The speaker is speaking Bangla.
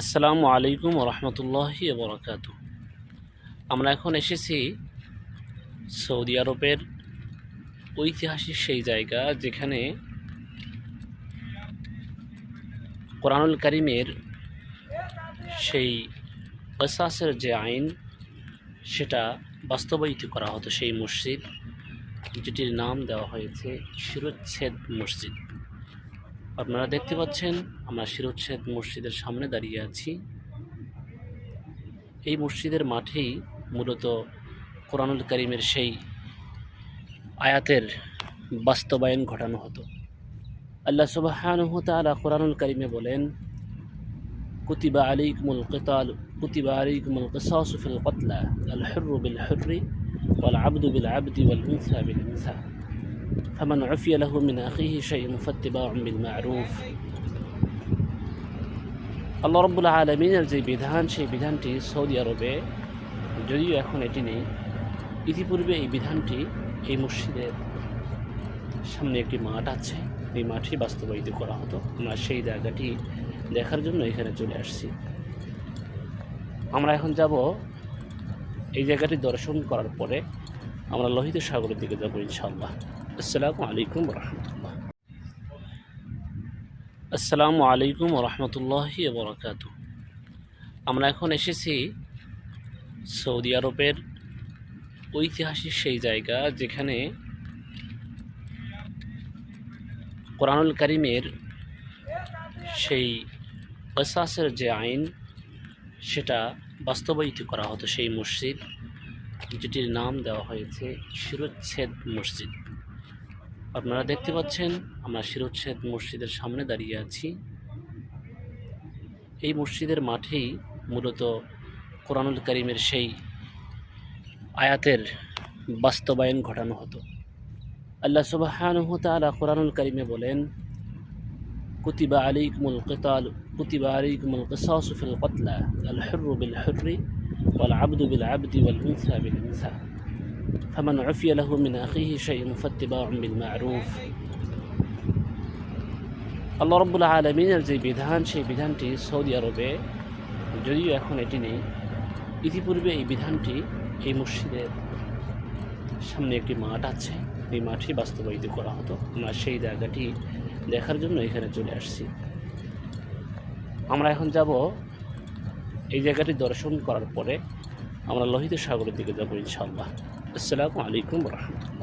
আসসালামু আলাইকুম রহমতুল্লাহি বরকাত। আমরা এখন এসেছি সৌদি আরবের ঐতিহাসিক সেই জায়গা যেখানে কোরআনুল কারিমের সেই কিসাসের যে আইন সেটা বাস্তবায়িত করা হতো, সেই মসজিদ যেটির নাম দেওয়া হয়েছে শিরোচ্ছেদ মসজিদ। আপনারা দেখতে পাচ্ছেন আমরা শিরোচ্ছেদ মসজিদের সামনে দাঁড়িয়ে আছি। এই মসজিদের মাঠেই মূলত কোরআনুল কারিমের সেই আয়াতের বাস্তবায়ন ঘটানো হতো। আল্লাহ সুবহানাহু ওয়া তাআলা কোরআনুল কারিমে বলেন, কুতিবা আলাইকুমুল কিতাল কুতিবা আলাইকুমুল কিসাসু ফিল কতলা আল হুররু বিল হুররি ওয়াল আবদু বিল আবদি ওয়াল উনসা বিল উনসা ফামান উফিয়া লাহু মিন আখিহি শাইউন ফাত্তিবাউন বিল মা'রুফ। আল্লাহ রাব্বুল আলামিনের যে বিধান, সেই বিধানটি সৌদি আরবে যদিও এখন এটি নেই, ইতিপূর্বে এই বিধানটি এই মসজিদের সামনে একটি মাঠ আছে, এই মাঠে বাস্তবায়িত করা হতো। আমরা সেই জায়গাটি দেখার জন্য এখানে চলে আসছি। আমরা এখন যাব এই জায়গাটি দর্শন করার পরে আমরা লোহিত সাগরের দিকে যাবো ইনশাআল্লাহ। আসসালামু আলাইকুম রহমতুল্লাহ। আসসালামু আলাইকুম রহমতুল্লাহি বরকাত। আমরা এখন এসেছি সৌদি আরবের ঐতিহাসিক সেই জায়গা যেখানে কোরআনুল কারিমের সেই কিসাসের যে আইন সেটা বাস্তবায়িত করা হতো, সেই মসজিদ যেটির নাম দেওয়া হয়েছে শিরোচ্ছেদ মসজিদ। আপনারা দেখতে পাচ্ছেন আমরা শিরোচ্ছেদ মসজিদের সামনে দাঁড়িয়ে আছি। এই মসজিদের মাঠেই মূলত কোরআনুল কারিমের সেই আয়াতের বাস্তবায়ন ঘটানো হতো। আল্লাহ সুবহানাহু ওয়া তাআলা কোরআনুল কারিমে বলেন, কুতিবা আলাইকুমুল কিতাল কুতিবা আলাইকুমুল কিসাসু ফিল কতলা আল হুররু বিল হুররি ওয়াল আবদু বিল আবদি ওয়াল উনসা বিল উনসা ফামান উফিয়া লাহু মিন আখিহি শাইউন ফাত্তিবাউন বিল মা'রুফ। আল্লাহ রাব্বুল আলামিনের যে বিধান, সেই বিধানটি সৌদি আরবে যদিও এখন এটি নেই, ইতিপূর্বে এই বিধানটি এই মসজিদের সামনে একটি মাঠ আছে, এই মাঠে বাস্তবায়িত করা হতো। আমরা সেই জায়গাটি দেখার জন্য এখানে চলে আসছি। আমরা এখন যাব এই জায়গাটি দর্শন করার পরে আমরা লোহিত সাগরের দিকে যাবো ইনশাআল্লাহ। আসসালামু আলাইকুম রহমতুল্লাহ।